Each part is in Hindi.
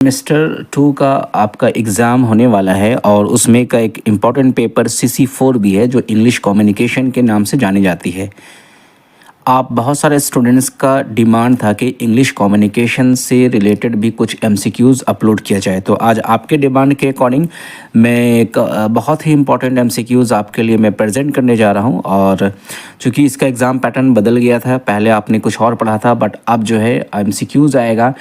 सेमेस्टर 2 का आपका एग्ज़ाम होने वाला है और उसमें का एक इम्पॉर्टेंट पेपर CC4 भी है जो इंग्लिश कम्युनिकेशन के नाम से जानी जाती है। आप बहुत सारे स्टूडेंट्स का डिमांड था कि इंग्लिश कम्युनिकेशन से रिलेटेड भी कुछ एमसीक्यूज़ अपलोड किया जाए, तो आज आपके डिमांड के अकॉर्डिंग मैं एक बहुत ही इम्पॉर्टेंट एमसीक्यूज़ आपके लिए मैं प्रेजेंट करने जा रहा हूं। और चूँकि इसका एग्ज़ाम पैटर्न बदल गया था, पहले आपने कुछ और पढ़ा था बट अब जो है एमसीक्यूज़ आएगा।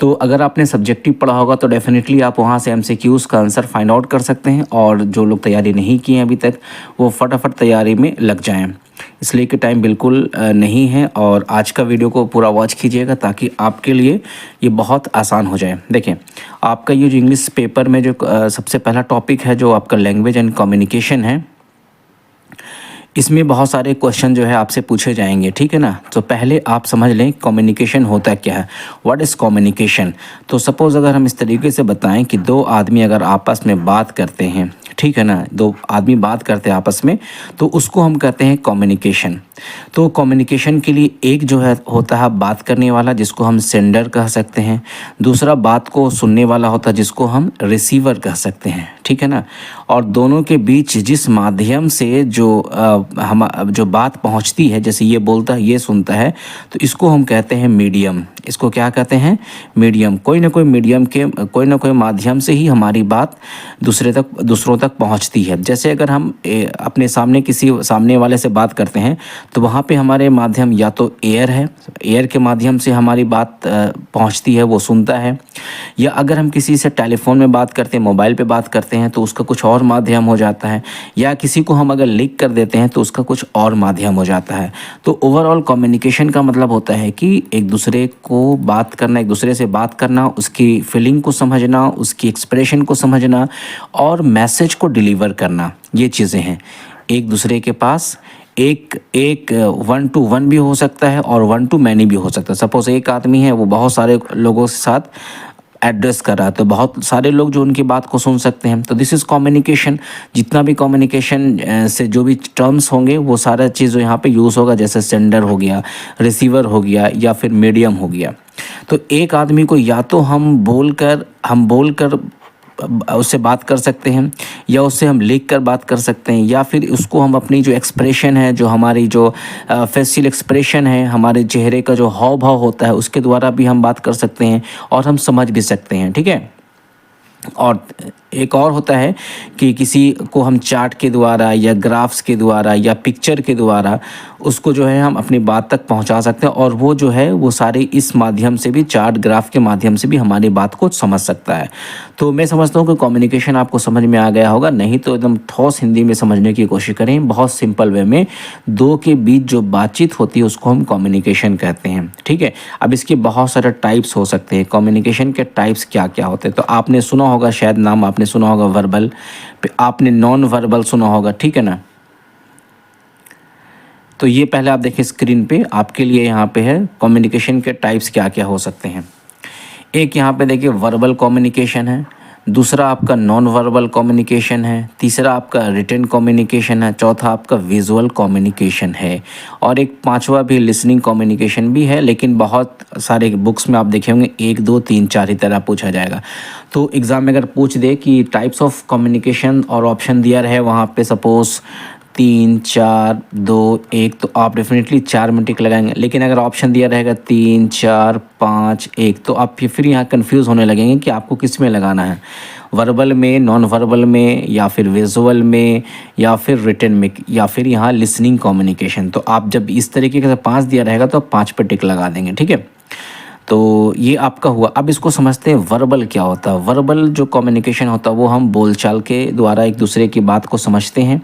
तो अगर आपने सब्जेक्टिव पढ़ा होगा तो डेफिनेटली आप वहाँ से एमसीक्यूज़ का आंसर फाइंड आउट कर सकते हैं, और जो लोग तैयारी नहीं किए हैं अभी तक वो फटाफट तैयारी में लग जाएं। इसलिए कि टाइम बिल्कुल नहीं है, और आज का वीडियो को पूरा वॉच कीजिएगा ताकि आपके लिए ये बहुत आसान हो जाए। देखें, आपका ये जो इंग्लिश पेपर में जो सबसे पहला टॉपिक है जो आपका लैंग्वेज एंड कम्युनिकेशन है, इसमें बहुत सारे क्वेश्चन जो है आपसे पूछे जाएंगे, ठीक है ना। तो पहले आप समझ लें कम्युनिकेशन होता क्या है, व्हाट इज़ कम्युनिकेशन। तो सपोज़ अगर हम इस तरीके से बताएं कि दो आदमी अगर आपस में बात करते हैं, ठीक है ना, दो आदमी बात करते हैं आपस में, तो उसको हम कहते हैं कम्युनिकेशन। तो कम्युनिकेशन के लिए एक जो है होता है बात करने वाला, जिसको हम सेंडर कह सकते हैं। दूसरा बात को सुनने वाला होता है जिसको हम रिसीवर कह सकते हैं, ठीक है ना। और दोनों के बीच जिस माध्यम से जो बात पहुंचती है, जैसे ये बोलता है ये सुनता है, तो इसको हम कहते हैं मीडियम। इसको क्या कहते हैं, मीडियम। कोई ना कोई मीडियम के कोई ना कोई माध्यम से ही हमारी बात दूसरों तक पहुंचती है। जैसे अगर हम अपने किसी सामने वाले से बात करते हैं तो वहाँ पे हमारे माध्यम या तो एयर है, एयर के माध्यम से हमारी बात पहुँचती है, वो सुनता है। या अगर हम किसी से टेलीफोन में बात करते हैं, मोबाइल पे बात करते हैं, तो उसका कुछ और माध्यम हो जाता है। या किसी को हम अगर लिख कर देते हैं तो उसका कुछ और माध्यम हो जाता है। तो ओवरऑल कम्युनिकेशन का मतलब होता है कि एक दूसरे को बात करना, एक दूसरे से बात करना, उसकी फीलिंग को समझना, उसकी एक्सप्रेशन को समझना और मैसेज को डिलीवर करना, ये चीज़ें हैं। एक दूसरे के पास एक 1 to 1 भी हो सकता है और 1 to many भी हो सकता है। सपोज एक आदमी है, वो बहुत सारे लोगों के साथ एड्रेस कर रहा है, तो बहुत सारे लोग जो उनकी बात को सुन सकते हैं। तो दिस इज़ कम्युनिकेशन। जितना भी कम्युनिकेशन से जो भी टर्म्स होंगे वो सारा चीज़ यहाँ पे यूज़ होगा, जैसे सेंडर हो गया, रिसीवर हो गया या फिर मीडियम हो गया। तो एक आदमी को या तो हम बोलकर उससे बात कर सकते हैं, या उससे हम लिख कर बात कर सकते हैं, या फिर उसको हम अपनी जो एक्सप्रेशन है, जो हमारी जो फेशियल एक्सप्रेशन है, हमारे चेहरे का जो हाव भाव होता है, उसके द्वारा भी हम बात कर सकते हैं और हम समझ भी सकते हैं, ठीक है। और एक और होता है कि किसी को हम चार्ट के द्वारा या ग्राफ्स के द्वारा या पिक्चर के द्वारा उसको जो है हम अपनी बात तक पहुंचा सकते हैं, और वो जो है वो सारे इस माध्यम से भी, चार्ट ग्राफ के माध्यम से भी हमारी बात को समझ सकता है। तो मैं समझता हूँ कि कम्युनिकेशन आपको समझ में आ गया होगा। नहीं तो एकदम ठोस हिंदी में समझने की कोशिश करें, बहुत सिंपल वे में। दो के बीच जो बातचीत होती है उसको हम कम्युनिकेशन कहते हैं, ठीक है। अब इसके बहुत सारे टाइप्स हो सकते हैं। कम्युनिकेशन के टाइप्स क्या क्या होते हैं, तो आपने सुना होगा, शायद नाम आपने सुना होगा वर्बल, आपने नॉन वर्बल सुना होगा, ठीक है ना। तो ये पहले आप देखिए स्क्रीन पे आपके लिए यहाँ पे है कम्युनिकेशन के टाइप्स क्या क्या हो सकते हैं। एक यहाँ पे देखिए वर्बल कम्युनिकेशन है, दूसरा आपका नॉन वर्बल कम्युनिकेशन है, तीसरा आपका रिटन कम्युनिकेशन है, चौथा आपका विजुअल कम्युनिकेशन है, और एक पांचवा भी लिसनिंग कम्युनिकेशन भी है। लेकिन बहुत सारे बुक्स में आप देखे होंगे 1 2 3 4 ही तरह पूछा जाएगा। तो एग्ज़ाम में अगर पूछ दे कि टाइप्स ऑफ कम्युनिकेशन और ऑप्शन दिया रहे वहाँ पे सपोज़ 3 4 2 1, तो आप डेफिनेटली 4 में टिक लगाएंगे। लेकिन अगर ऑप्शन दिया रहेगा 3 4 5 1, तो आप फिर यहाँ कंफ्यूज होने लगेंगे कि आपको किस में लगाना है, वर्बल में, नॉन वर्बल में, या फिर विजुअल में, या फिर रिटन में, या फिर यहाँ लिसनिंग कम्युनिकेशन। तो आप जब इस तरीके से 5 दिया रहेगा तो आप 5 पे टिक लगा देंगे, ठीक है। तो ये आपका हुआ। अब इसको समझते हैं वर्बल क्या होता है। वर्बल जो कम्युनिकेशन होता है वो हम बोलचाल के द्वारा एक दूसरे की बात को समझते हैं,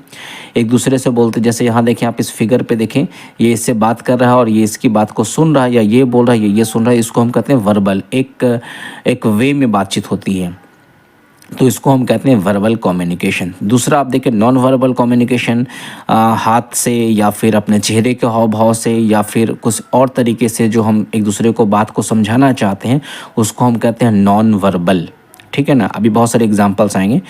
एक दूसरे से बोलते। जैसे यहाँ देखें, आप इस फिगर पे देखें, ये इससे बात कर रहा है और ये इसकी बात को सुन रहा है, या ये बोल रहा है, ये सुन रहा है। इसको हम कहते हैं वर्बल। एक वे में बातचीत होती है, तो इसको हम कहते हैं वर्बल कम्युनिकेशन। दूसरा आप देखें नॉन वर्बल कम्युनिकेशन, हाथ से या फिर अपने चेहरे के हाव भाव से या फिर कुछ और तरीके से जो हम एक दूसरे को बात को समझाना चाहते हैं उसको हम कहते हैं नॉन वर्बल, ठीक है ना। अभी बहुत सारे एग्जांपल्स आएंगे।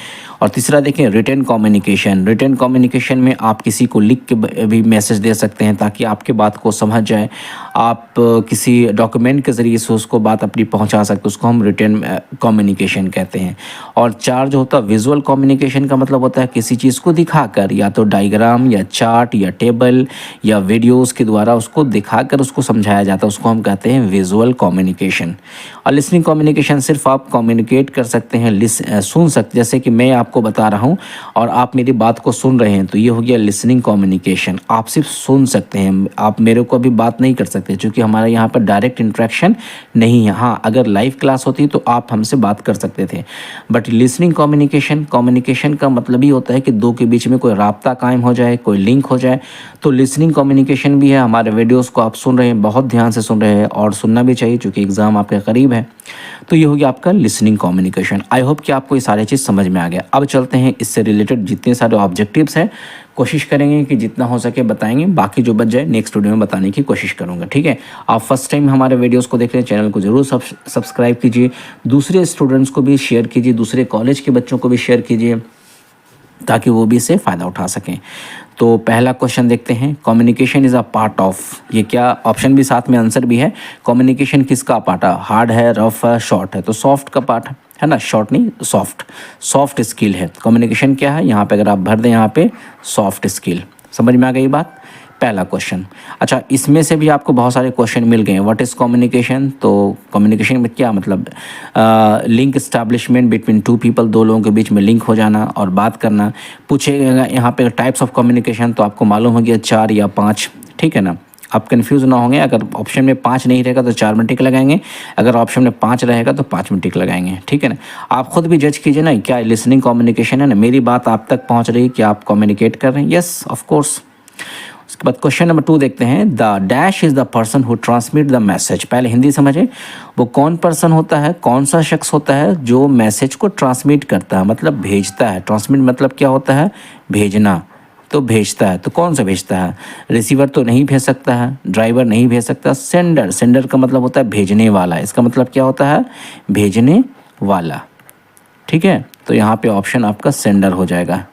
और तीसरा देखें रिटन कम्युनिकेशन। रिटन कम्युनिकेशन में आप किसी को लिख के भी मैसेज दे सकते हैं ताकि आपके बात को समझ जाए। आप किसी डॉक्यूमेंट के ज़रिए से उसको बात अपनी पहुंचा सकते, उसको हम रिटन कम्युनिकेशन कहते हैं। और चार जो होता है विजुअल कम्युनिकेशन का मतलब होता है किसी चीज़ को दिखाकर, या तो डायग्राम या चार्ट या टेबल या वीडियोज़ के द्वारा उसको दिखाकर उसको समझाया जाता है, उसको हम कहते हैं विजुअल कम्युनिकेशन। और लिसनिंग कम्युनिकेशन सिर्फ आप कम्युनिकेट कर सकते हैं, सुन सकते, जैसे कि मैं आपको बता रहा हूं और आप मेरी बात को सुन रहे हैं, तो ये हो गया लिसनिंग कम्युनिकेशन। आप सिर्फ सुन सकते हैं, आप मेरे को अभी बात नहीं कर सकते क्योंकि हमारे यहाँ पर डायरेक्ट इंटरेक्शन नहीं है। हाँ, अगर लाइव क्लास होती तो आप हमसे बात कर सकते थे। बट लिसनिंग कम्युनिकेशन का मतलब ही होता है कि दो के बीच में कोई राब्ता कायम हो जाए, कोई लिंक हो जाए, तो लिसनिंग कम्युनिकेशन भी है। हमारे वीडियोज़ को आप सुन रहे हैं, बहुत ध्यान से सुन रहे हैं और सुनना भी चाहिए क्योंकि एग्ज़ाम आपके करीब है। तो ये हो गया आपका लिसनिंग कम्युनिकेशन। आई होप कि आपको ये सारे चीज़ समझ में आ गया। अब चलते हैं इससे रिलेटेड जितने सारे ऑब्जेक्टिव्स हैं, कोशिश करेंगे कि जितना हो सके बताएंगे, बाकी जो बच जाए नेक्स्ट वीडियो में बताने की कोशिश करूँगा, ठीक है। आप फर्स्ट टाइम हमारे वीडियोज़ को देख रहे हैं, चैनल को ज़रूर सब्सक्राइब कीजिए, दूसरे स्टूडेंट्स को भी शेयर कीजिए, दूसरे कॉलेज के बच्चों को भी शेयर कीजिए ताकि वो भी इससे फ़ायदा उठा सकें। तो पहला क्वेश्चन देखते हैं, communication is a part of, ये क्या ऑप्शन भी साथ में आंसर भी है। कम्युनिकेशन किसका पार्ट है, हार्ड है, रफ है, शॉर्ट है, तो सॉफ्ट का पार्ट है ना, शॉर्ट नहीं सॉफ्ट स्किल है। कम्युनिकेशन क्या है, यहाँ पे अगर आप भर दें यहाँ पे सॉफ्ट स्किल। समझ में आ गई बात, पहला क्वेश्चन। अच्छा, इसमें से भी आपको बहुत सारे क्वेश्चन मिल गए हैं। व्हाट इज़ कम्युनिकेशन, तो कम्युनिकेशन में क्या मतलब, link establishment between two people, दो लोगों के बीच में लिंक हो जाना और बात करना। पूछेगा यहाँ पे टाइप्स ऑफ कम्युनिकेशन, तो आपको मालूम हो गया 4 या 5, ठीक है ना। आप कंफ्यूज ना होंगे, अगर ऑप्शन में 5 नहीं रहेगा तो 4 में टिक लगाएंगे, अगर ऑप्शन में 5 रहेगा तो 5 में टिक लगाएंगे, ठीक है ना। आप खुद भी जज कीजिए ना, क्या लिसनिंग कम्युनिकेशन है ना, मेरी बात आप तक पहुँच रही है, क्या आप कम्युनिकेट कर रहे हैं, यस ऑफ कोर्स। उसके बाद क्वेश्चन नंबर 2 देखते हैं, the dash is the person who transmit the message. पहले हिंदी समझे, वो कौन पर्सन होता है, कौन सा शख्स होता है जो मैसेज को ट्रांसमिट करता है, मतलब भेजता है। ट्रांसमिट मतलब क्या होता है, भेजना, तो भेजता है। तो कौन सा भेजता है, रिसीवर तो नहीं भेज सकता है, ड्राइवर नहीं भेज सकता, सेंडर का मतलब होता है भेजने वाला, इसका मतलब क्या होता है, भेजने वाला, ठीक है। तो यहाँ पे ऑप्शन आपका सेंडर हो जाएगा।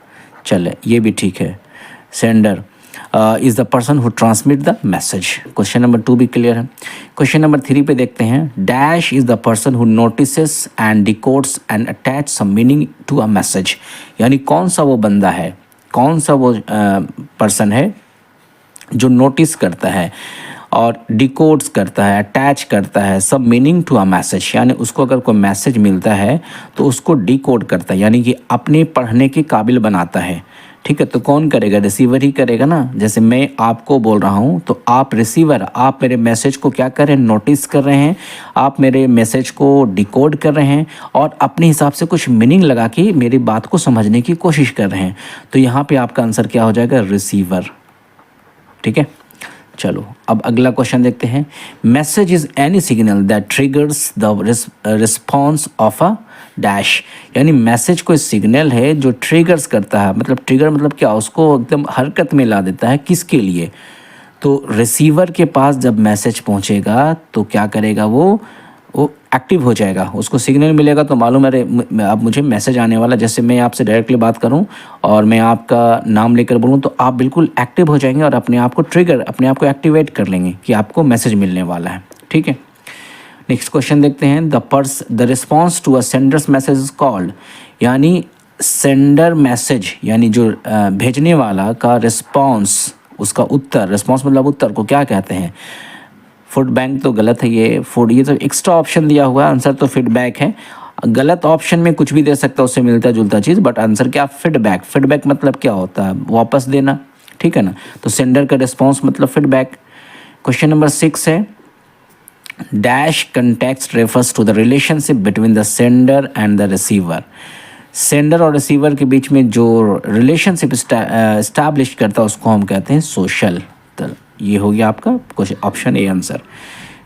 चले, ये भी ठीक है, sender is the person who transmit the message. Question number 2 भी क्लियर है। क्वेश्चन नंबर 3 पे देखते हैं, dash is the person who notices and decodes and attach some meaning to a message. यानी कौन सा वो बंदा है, कौन सा वो पर्सन है जो नोटिस करता है और डिकोड्स करता है, अटैच करता है सब मीनिंग टू अ मैसेज। यानी उसको अगर कोई मैसेज मिलता है तो उसको डिकोड करता है, यानी कि अपने पढ़ने के काबिल बनाता है, ठीक है। तो कौन करेगा, रिसीवर ही करेगा ना। जैसे मैं आपको बोल रहा हूँ तो आप रिसीवर, आप मेरे मैसेज को क्या कर रहे हैं, नोटिस कर रहे हैं, आप मेरे मैसेज को डिकोड कर रहे हैं और अपने हिसाब से कुछ मीनिंग लगा के मेरी बात को समझने की कोशिश कर रहे हैं। तो यहाँ पे आपका आंसर क्या हो जाएगा, रिसीवर, ठीक है। चलो अब अगला क्वेश्चन देखते हैं, message is any signal that triggers the response of a dash. यानी मैसेज कोई सिग्नल है जो ट्रिगर्स करता है, मतलब ट्रिगर मतलब क्या, उसको एकदम हरकत में ला देता है, किसके लिए, तो रिसीवर के पास जब मैसेज पहुंचेगा तो क्या करेगा, वो एक्टिव हो जाएगा, उसको सिग्नल मिलेगा तो मालूम है अब मुझे मैसेज आने वाला। जैसे मैं आपसे डायरेक्टली बात करूं और मैं आपका नाम लेकर बोलूं तो आप बिल्कुल एक्टिव हो जाएंगे और अपने आप को ट्रिगर, अपने आप को एक्टिवेट कर लेंगे कि आपको मैसेज मिलने वाला है, ठीक है। नेक्स्ट क्वेश्चन देखते हैं, the response to a sender's message is called. यानी सेंडर मैसेज यानी जो भेजने वाला का रिस्पॉन्स, उसका उत्तर, रिस्पॉन्स मतलब उत्तर को क्या कहते हैं, फीडबैक तो गलत है, ये तो एक्स्ट्रा ऑप्शन दिया हुआ है, आंसर तो फीडबैक है। गलत ऑप्शन में कुछ भी दे सकता है, उससे मिलता जुलता चीज़, बट आंसर क्या, फीडबैक मतलब क्या होता है, वापस देना, ठीक है ना। तो सेंडर का रिस्पॉन्स मतलब फीडबैक। क्वेश्चन नंबर 6 है, dash context refers to the relationship between the sender and the receiver. Sender और रिसीवर के बीच में जो रिलेशनशिप इस्टेब्लिश करता है उसको हम कहते हैं सोशल। तो ये हो गया आपका option A answer.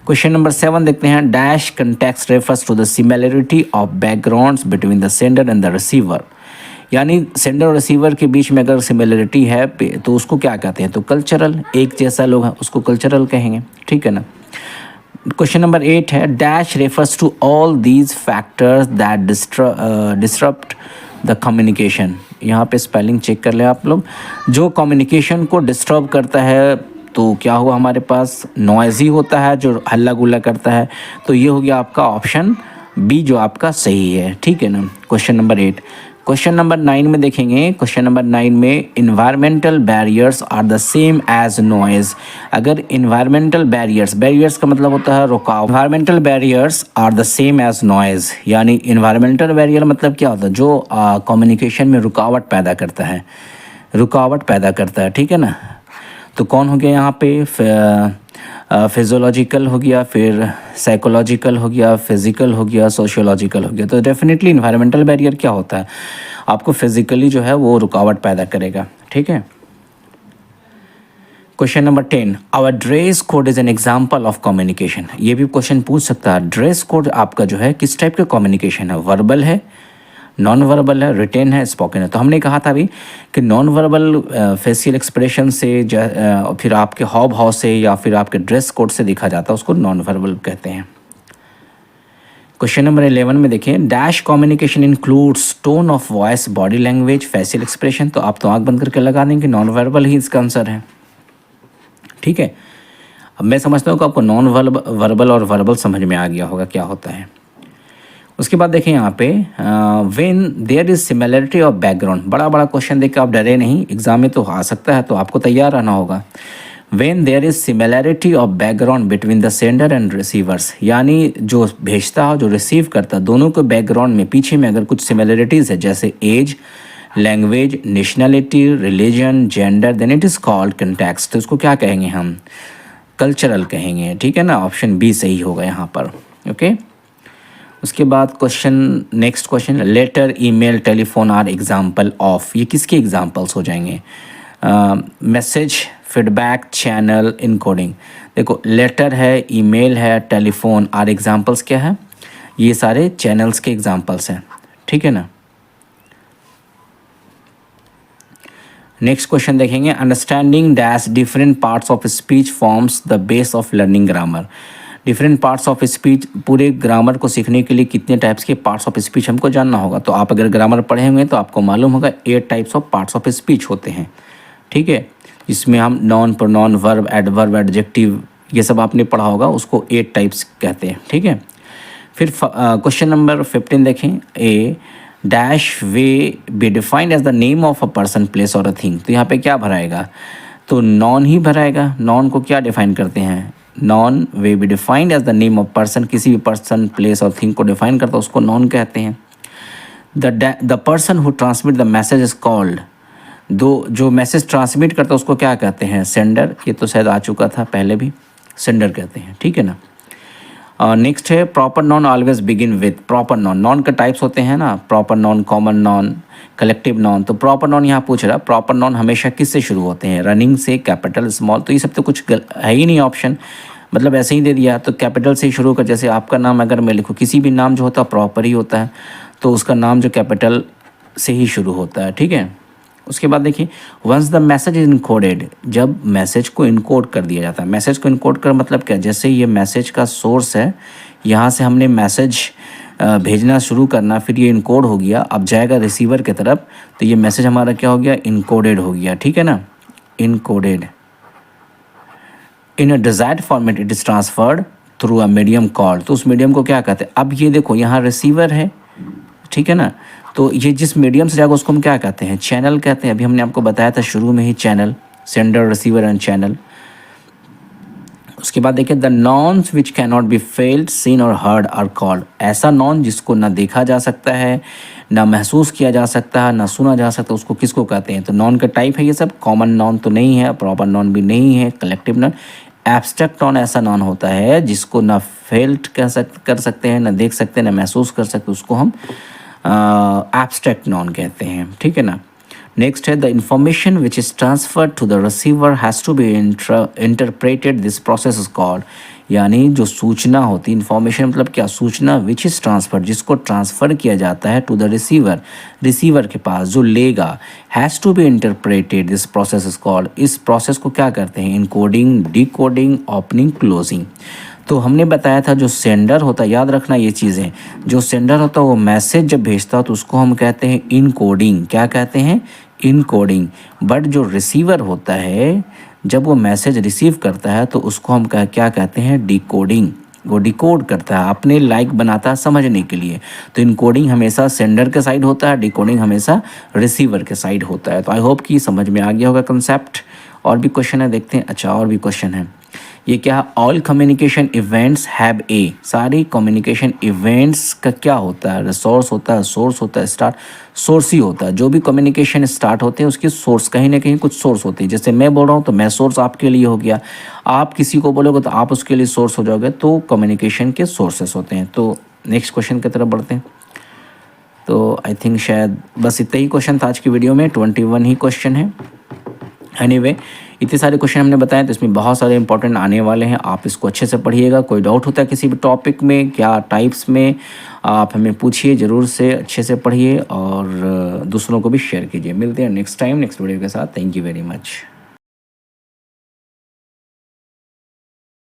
Question number 7 देखते हैं, dash context refers to the similarity of backgrounds between the sender and the receiver. यानी सेंडर और रिसीवर के बीच में अगर सिमिलरिटी है तो उसको क्या कहते हैं, तो कल्चरल, एक जैसा लोग हैं उसको कल्चरल कहेंगे, ठीक है ना। क्वेश्चन नंबर 8 है dash refers to all these factors that disrupt the communication. यहाँ पे स्पेलिंग चेक कर ले आप लोग। जो कम्युनिकेशन को डिस्टर्ब करता है तो क्या हुआ हमारे पास, नॉइज़ी होता है, जो हल्ला गुल्ला करता है। तो ये हो गया आपका ऑप्शन बी जो आपका सही है, ठीक है ना। Question number 8। क्वेश्चन नंबर 9 में देखेंगे। क्वेश्चन नंबर 9 में environmental barriers are the same as noise. अगर इन्वायरमेंटल बैरियर्स का मतलब होता है रुकावट। Environmental barriers are the same as noise, यानी इन्वायरमेंटल बैरियर मतलब क्या होता है, जो कम्युनिकेशन में रुकावट पैदा करता है, ठीक है ना। तो कौन हो गया यहाँ पे, फिज़ोलॉजिकल हो गया, फिर साइकोलॉजिकल हो गया, फिज़िकल हो गया, सोशियोलॉजिकल हो गया। तो डेफिनेटली इन्वायरमेंटल बैरियर क्या होता है, आपको फिज़िकली जो है वो रुकावट पैदा करेगा, ठीक है। Question number 10 our dress code is an example of communication. ये भी क्वेश्चन पूछ सकता है, ड्रेस कोड आपका जो है किस टाइप का कम्युनिकेशन है, वर्बल है, नॉन वर्बल है, रिटेन है, स्पोकन है। तो हमने कहा था अभी कि नॉन वर्बल फेशियल एक्सप्रेशन से फिर आपके हाव भाव से या फिर आपके ड्रेस कोड से दिखा जाता है, उसको नॉन वर्बल कहते हैं। क्वेश्चन नंबर 11 में देखें dash communication includes tone of voice, body language, facial expression. तो आप तो आंख बंद करके लगा देंगे नॉन वर्बल ही इसका आंसर है, ठीक है। अब मैं समझता हूँ कि आपको नॉन वर्बल और वर्बल समझ में आ गया होगा क्या होता है। उसके बाद देखें यहाँ पे when there is similarity of background. बड़ा क्वेश्चन देख के आप डरे नहीं, एग्जाम में तो आ सकता है, तो आपको तैयार रहना होगा। When there is similarity of background between the sender and receivers, यानी जो भेजता है जो रिसीव करता है, दोनों के बैकग्राउंड में पीछे में अगर कुछ सिमिलरिटीज़ है, जैसे age, language, nationality, religion, gender, then it is called context. तो इसको क्या कहेंगे हम, कल्चरल कहेंगे, ठीक है ना। ऑप्शन बी सही होगा यहाँ पर, ओके। उसके बाद next question letter, email, telephone are example of. ये किसके एग्जाम्पल्स हो जाएंगे, मैसेज, फीडबैक, चैनल, इनकोडिंग। देखो लेटर है, ईमेल है, टेलीफोन आर एग्जाम्पल्स क्या है, ये सारे चैनल्स के एग्जाम्पल्स हैं, ठीक है ना। नेक्स्ट क्वेश्चन देखेंगे understanding dash different parts of speech forms the base of learning grammar. Different parts of speech, पूरे ग्रामर को सीखने के लिए कितने टाइप्स के पार्ट्स ऑफ स्पीच हमको जानना होगा। तो आप अगर ग्रामर पढ़े होंगे तो आपको मालूम होगा 8 types of parts of speech होते हैं, ठीक है। इसमें हम non, pronoun, verb, adverb, adjective, ये सब आपने पढ़ा होगा, उसको 8 टाइप्स कहते हैं, ठीक है। फिर क्वेश्चन नंबर 15 देखें a dash way be defined as the name of a person, place और अ थिंग। तो यहाँ पे क्या भराएगा, तो नॉन ही भराएगा। नॉन को क्या डिफाइन करते हैं, noun way be defined as the name of person, किसी भी पर्सन, प्लेस और थिंग को डिफाइन करता है उसको नॉन कहते हैं। The person who transmit the message is called, जो मैसेज ट्रांसमिट करता है उसको क्या कहते हैं, सेंडर। ये तो शायद आ चुका था पहले भी, सेंडर कहते हैं, ठीक है ना। नेक्स्ट है proper noun always begin with. Proper noun के टाइप्स होते हैं ना, proper noun, common noun, collective noun. तो प्रॉपर नॉन यहाँ पूछ रहा है, प्रॉपर नॉन हमेशा किससे शुरू होते हैं, रनिंग से, कैपिटल, स्मॉल। तो ये सब तो कुछ है ही नहीं ऑप्शन, मतलब ऐसे ही दे दिया। तो कैपिटल से ही शुरू कर, जैसे आपका नाम अगर मैं लिखूँ, किसी भी नाम जो होता है प्रॉपर ही होता है, तो उसका नाम जो कैपिटल से ही शुरू होता है, ठीक है। उसके बाद देखिए once the message is encoded, जब मैसेज को इनकोड कर दिया जाता है। मैसेज को इनकोड कर मतलब क्या, जैसे ये मैसेज का सोर्स है, यहाँ से हमने मैसेज भेजना शुरू करना, फिर ये इनकोड हो गया, अब जाएगा रिसीवर की तरफ, तो ये मैसेज हमारा क्या हो गया, इनकोडेड हो गया, ठीक है ना, encoded. In a desired format it is transferred through a medium called. तो उस मीडियम को क्या कहते हैं, अब ये देखो यहाँ रिसीवर है, ठीक है ना, तो ये जिस मीडियम से जाएगा उसको हम क्या कहते हैं, चैनल कहते हैं। अभी हमने आपको बताया था शुरू में ही, channel, sender, receiver and channel. उसके बाद देखिए the nouns which can not be felt, seen और हर्ड आर कॉल्ड। ऐसा नॉन जिसको ना देखा जा सकता है, ना महसूस किया जा सकता है, ना सुना जा सकता, उसको किसको कहते हैं। तो नॉन का टाइप है ये सब, कॉमन नॉन तो नहीं है, प्रॉपर नॉन भी नहीं है, कलेक्टिव नॉन। एब्स्ट्रैक्ट नॉन ऐसा नॉन होता है जिसको ना फेल्ट कर सकते हैं, ना देख सकते हैं, ना महसूस कर सकते, उसको हम एब्स्ट्रैक्ट नॉन कहते हैं, ठीक है ना। नेक्स्ट है the information which is transferred to the receiver has to be interpreted, this process is called. यानी जो सूचना होती है, इंफॉर्मेशन मतलब क्या, सूचना विच इज़ ट्रांसफर्ड, जिसको ट्रांसफ़र किया जाता है टू द रिसीवर, रिसीवर के पास जो लेगा, has to be interpreted, this process is called. इस प्रोसेस को क्या करते हैं, इनकोडिंग, डिकोडिंग, ओपनिंग, क्लोजिंग। तो हमने बताया था जो सेंडर होता है, याद रखना ये चीज़ें, जो सेंडर होता है वो मैसेज जब भेजता है तो उसको हम कहते हैं इनकोडिंग। क्या कहते हैं? इनकोडिंग। बट जो रिसीवर होता है जब वो मैसेज रिसीव करता है तो उसको हम क्या कहते हैं? डिकोडिंग। वो डिकोड करता है, अपने लाइक बनाता है समझने के लिए। तो इनकोडिंग हमेशा सेंडर के साइड होता है, डिकोडिंग हमेशा रिसीवर के साइड होता है। तो आई होप कि समझ में आ गया होगा कंसेप्ट। और भी क्वेश्चन है, देखते हैं। अच्छा, और भी क्वेश्चन है। ये क्या? All communication events have a. सारी कम्युनिकेशन इवेंट्स का क्या होता है? रिसोर्स होता है, सोर्स होता है, स्टार्ट। सोर्स ही होता है। जो भी कम्युनिकेशन स्टार्ट होते हैं उसकी सोर्स कहीं ना कहीं कुछ सोर्स होती है। जैसे मैं बोल रहा हूँ तो मैं सोर्स आपके लिए हो गया, आप किसी को बोलोगे तो आप उसके लिए सोर्स हो जाओगे। तो कम्युनिकेशन के सोर्सेस होते हैं। तो नेक्स्ट क्वेश्चन की तरफ बढ़ते हैं। तो आई थिंक शायद बस इतना ही क्वेश्चन था आज की वीडियो में। 21 ही क्वेश्चन है। एनीवे इतने सारे क्वेश्चन हमने बताए तो इसमें बहुत सारे इंपॉर्टेंट आने वाले हैं। आप इसको अच्छे से पढ़िएगा। कोई डाउट होता है किसी भी टॉपिक में, क्या टाइप्स में, आप हमें पूछिए ज़रूर से। अच्छे से पढ़िए और दूसरों को भी शेयर कीजिए। मिलते हैं नेक्स्ट टाइम नेक्स्ट वीडियो के साथ। Thank you very much.